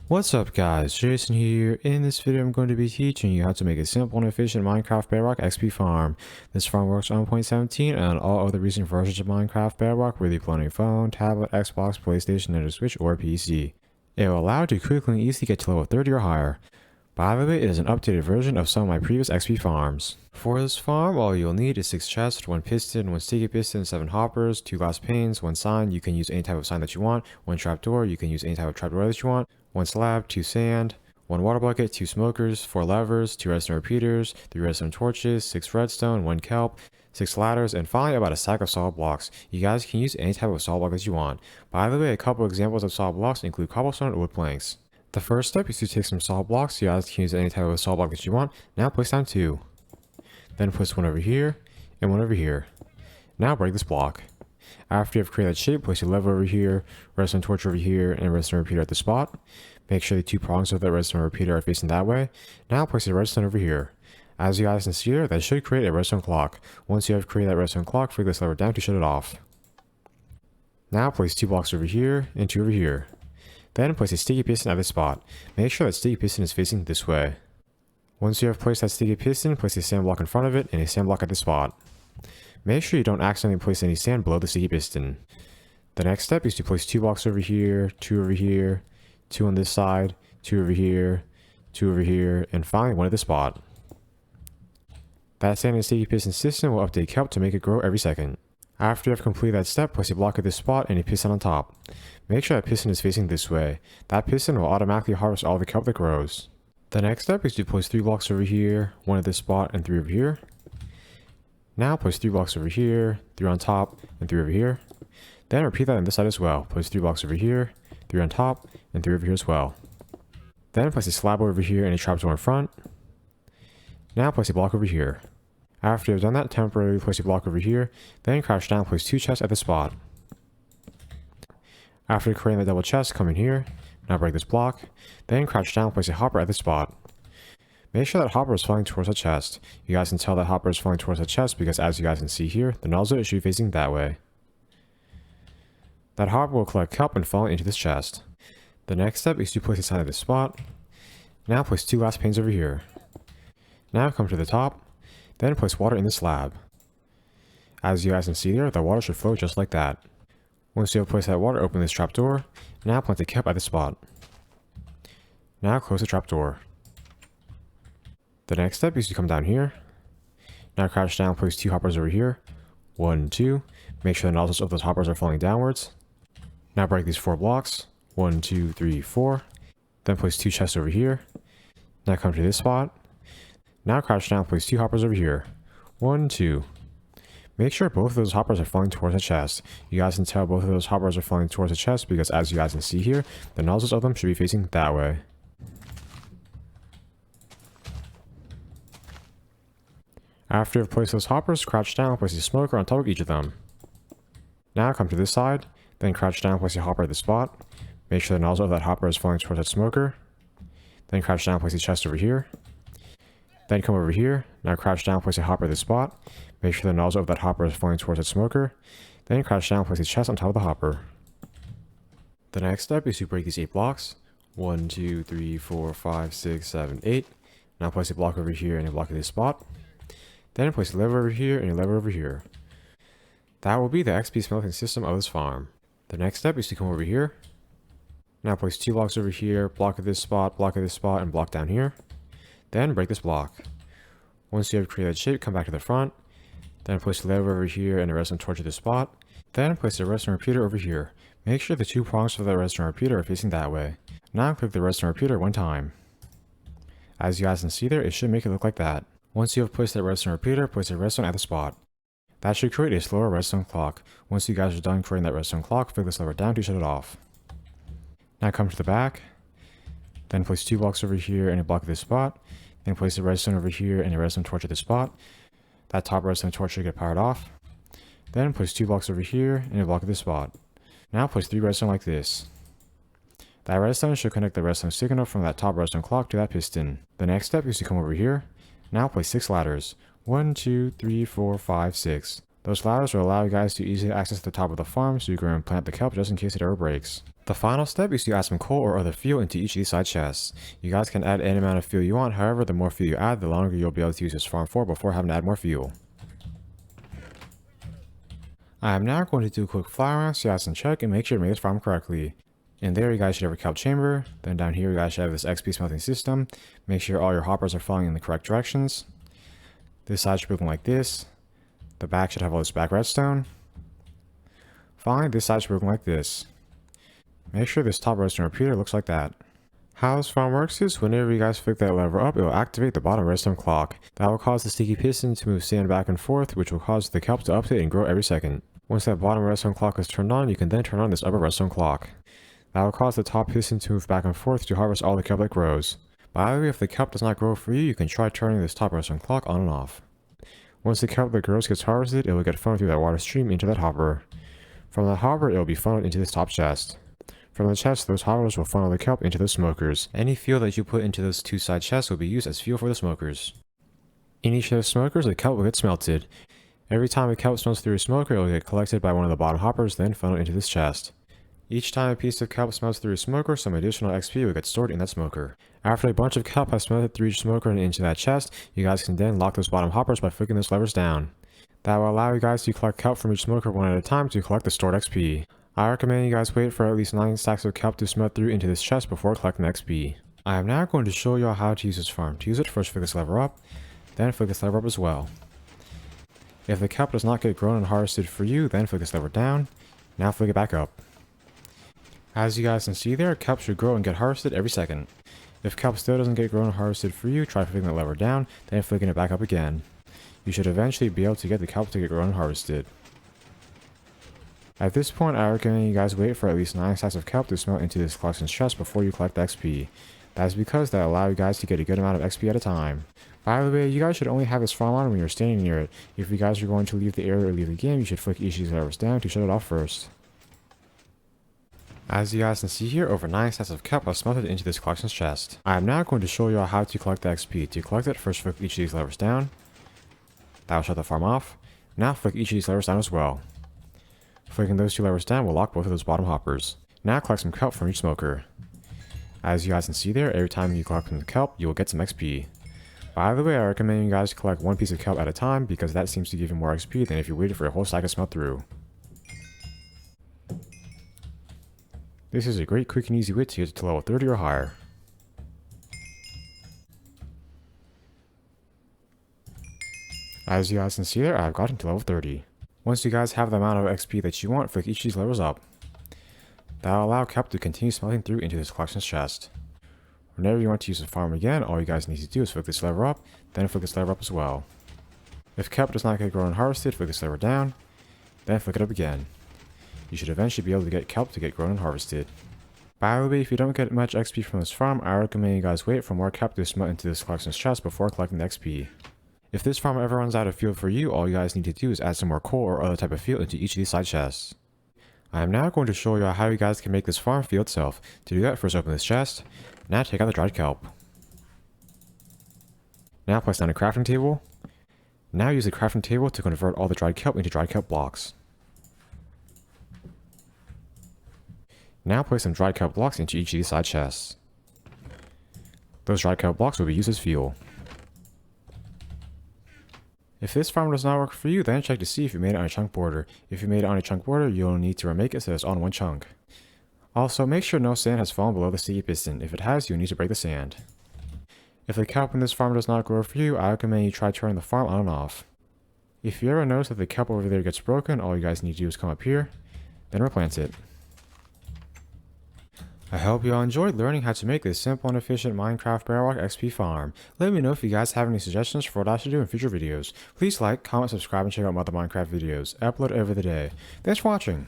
What's up guys, Jason here. In this video I'm going to be teaching you how to make a simple and efficient Minecraft Bedrock XP farm. This farm works on 1.17 and all other recent versions of Minecraft Bedrock, whether you play on a phone, tablet, Xbox, PlayStation, Nintendo Switch, or PC. It will allow you to quickly and easily get to level 30 or higher. By the way, it is an updated version of some of my previous XP farms. For this farm, all you'll need is 6 chests, 1 piston, 1 sticky piston, 7 hoppers, 2 glass panes, 1 sign, you can use any type of sign that you want, 1 trapdoor, you can use any type of trapdoor that you want, 1 slab, 2 sand, 1 water bucket, 2 smokers, 4 levers, 2 redstone repeaters, 3 redstone torches, 6 redstone, 1 kelp, 6 ladders, and finally about a stack of solid blocks. You guys can use any type of solid block that you want. By the way, a couple examples of solid blocks include cobblestone or wood planks. The first step is to take some solid blocks. You guys can use any type of solid block that you want. Now place down 2. Then place one over here and one over here. Now break this block. After you have created that shape, place your lever over here, redstone torch over here, and a redstone repeater at the spot. Make sure the 2 prongs of that redstone repeater are facing that way. Now place a redstone over here. As you guys can see there, that should create a redstone clock. Once you have created that redstone clock, flick this lever down to shut it off. Now place 2 blocks over here and 2 over here. Then place a sticky piston at this spot. Make sure that sticky piston is facing this way. Once you have placed that sticky piston, place a sand block in front of it and a sand block at this spot. Make sure you don't accidentally place any sand below the sticky piston. The next step is to place 2 blocks over here, 2 over here, 2 on this side, 2 over here, 2 over here, and finally 1 at the spot. That sand and sticky piston system will update kelp to make it grow every second. After you have completed that step, place a block at this spot and a piston on top. Make sure that piston is facing this way. That piston will automatically harvest all the kelp that grows. The next step is to place 3 blocks over here, 1 at this spot, and 3 over here. Now place 3 blocks over here, 3 on top, and 3 over here. Then repeat that on this side as well. Place 3 blocks over here, 3 on top, and 3 over here as well. Then place a slab over here and a trapdoor in front. Now place a block over here. After you have done that, temporarily place a block over here, then crouch down and place 2 chests at the spot. After creating the double chest, come in here, now break this block, then crouch down and place a hopper at the spot. Make sure that hopper is falling towards the chest. You guys can tell that hopper is falling towards the chest because as you guys can see here, the nozzle should be facing that way. That hopper will collect kelp and fall into this chest. The next step is to place a sign at this spot. Now place 2 glass panes over here. Now come to the top. Then place water in the slab. As you guys can see there, the water should flow just like that. Once you have placed that water, open this trapdoor. Now plant the kelp at the spot. Now close the trapdoor. The next step is to come down here. Now crouch down, place 2 hoppers over here. 1, 2. Make sure the nozzles of those hoppers are falling downwards. Now break these 4 blocks. 1, 2, 3, 4. Then place 2 chests over here. Now come to this spot. Now crouch down, place 2 hoppers over here. 1, 2. Make sure both of those hoppers are falling towards the chest. You guys can tell both of those hoppers are falling towards the chest because as you guys can see here, the nozzles of them should be facing that way. After you've placed those hoppers, crouch down and place a smoker on top of each of them. Now come to this side, then crouch down and place a hopper at the spot. Make sure the nozzle of that hopper is falling towards that smoker. Then crouch down and place a chest over here. Then come over here, now crouch down, place a hopper at the spot. Make sure the nozzle of that hopper is falling towards that smoker. Then crouch down, place a chest on top of the hopper. The next step is to break these 8 blocks. 1, 2, 3, 4, 5, 6, 7, 8. Now place a block over here and a block at this spot. Then place a lever over here and a lever over here. That will be the XP smelting system of this farm. The next step is to come over here. Now place 2 blocks over here, block at this spot, and block down here. Then break this block. Once you have created that shape, come back to the front. Then place a lever over here and a redstone torch at this spot. Then place a redstone repeater over here. Make sure the 2 prongs for the redstone repeater are facing that way. Now click the redstone repeater 1 time. As you guys can see there, it should make it look like that. Once you have placed that redstone repeater, place a redstone at the spot. That should create a slower redstone clock. Once you guys are done creating that redstone clock, flick this lever down to shut it off. Now come to the back. Then place 2 blocks over here and a block at this spot. Then place a redstone over here and a redstone torch at this spot. That top redstone torch should get powered off. Then place 2 blocks over here and a block at this spot. Now place 3 redstone like this. That redstone should connect the redstone signal from that top redstone clock to that piston. The next step is to come over here. Now place 6 ladders. 1, 2, 3, 4, 5, 6. Those ladders will allow you guys to easily access the top of the farm so you can plant the kelp just in case it ever breaks. The final step is to add some coal or other fuel into each of these side chests. You guys can add any amount of fuel you want, however the more fuel you add, the longer you'll be able to use this farm for before having to add more fuel. I am now going to do a quick fly around so you guys can check and make sure to make this farm correctly. In there you guys should have a kelp chamber, then down here you guys should have this XP smelting system. Make sure all your hoppers are falling in the correct directions. This side should be looking like this. The back should have all this black redstone. Finally, this side should be looking like this. Make sure this top redstone repeater looks like that. How this farm works is whenever you guys flick that lever up, it will activate the bottom redstone clock. That will cause the sticky piston to move sand back and forth, which will cause the kelp to update and grow every second. Once that bottom redstone clock is turned on, you can then turn on this upper redstone clock. That will cause the top piston to move back and forth to harvest all the kelp that grows. By the way, if the kelp does not grow for you, you can try turning this top redstone clock on and off. Once the kelp that grows gets harvested, it will get funneled through that water stream into that hopper. From that hopper, it will be funneled into this top chest. From the chest, those hoppers will funnel the kelp into the smokers. Any fuel that you put into those two side chests will be used as fuel for the smokers. In each of the smokers, the kelp will get smelted. Every time a kelp smelts through a smoker, it will get collected by one of the bottom hoppers, then funneled into this chest. Each time a piece of kelp smelts through a smoker, some additional XP will get stored in that smoker. After a bunch of kelp has smelted through each smoker and into that chest, you guys can then lock those bottom hoppers by flicking those levers down. That will allow you guys to collect kelp from each smoker one at a time to collect the stored XP. I recommend you guys wait for at least 9 stacks of kelp to smelt through into this chest before collecting the XP. I am now going to show you all how to use this farm. To use it, first flick this lever up, then flick this lever up as well. If the kelp does not get grown and harvested for you, then flick this lever down, now flick it back up. As you guys can see there, kelp should grow and get harvested every second. If kelp still doesn't get grown and harvested for you, try flicking the lever down, then flicking it back up again. You should eventually be able to get the kelp to get grown and harvested. At this point, I recommend you guys wait for at least 9 stacks of kelp to smelt into this collection chest before you collect the XP. That is because that allows you guys to get a good amount of XP at a time. By the way, you guys should only have this farm on when you're standing near it. If you guys are going to leave the area or leave the game, you should flick each of these levers down to shut it off first. As you guys can see here, over 9 stacks of kelp have smelted into this collections chest. I am now going to show you all how to collect the XP. To collect it, first flick each of these levers down. That will shut the farm off. Now flick each of these levers down as well. Flicking those two levers down will lock both of those bottom hoppers. Now collect some kelp from each smoker. As you guys can see there, every time you collect from the kelp, you will get some XP. By the way, I recommend you guys collect one piece of kelp at a time because that seems to give you more XP than if you waited for a whole stack to smelt through. This is a great quick and easy way to get to level 30 or higher. As you guys can see there, I've gotten to level 30. Once you guys have the amount of XP that you want, flick each of these levers up. That will allow kelp to continue smelting through into this collections chest. Whenever you want to use the farm again, all you guys need to do is flick this lever up, then flick this lever up as well. If kelp does not get grown and harvested, flick this lever down, then flick it up again. You should eventually be able to get kelp to get grown and harvested. By the way, if you don't get much XP from this farm, I recommend you guys wait for more kelp to smelt into this collections chest before collecting the XP. If this farm ever runs out of fuel for you, all you guys need to do is add some more coal or other type of fuel into each of these side chests. I am now going to show you how you guys can make this farm fuel itself. To do that, first open this chest. Now take out the dried kelp. Now place down a crafting table. Now use the crafting table to convert all the dried kelp into dried kelp blocks. Now place some dried kelp blocks into each of these side chests. Those dried kelp blocks will be used as fuel. If this farm does not work for you, then check to see if you made it on a chunk border. If you made it on a chunk border, you'll need to remake it so it's on one chunk. Also, make sure no sand has fallen below the sticky piston. If it has, you'll need to break the sand. If the kelp in this farm does not grow for you, I recommend you try turning the farm on and off. If you ever notice that the kelp over there gets broken, all you guys need to do is come up here, then replant it. I hope you all enjoyed learning how to make this simple and efficient Minecraft Bedrock XP farm. Let me know if you guys have any suggestions for what I should do in future videos. Please like, comment, subscribe, and check out my other Minecraft videos. I upload every other day. Thanks for watching.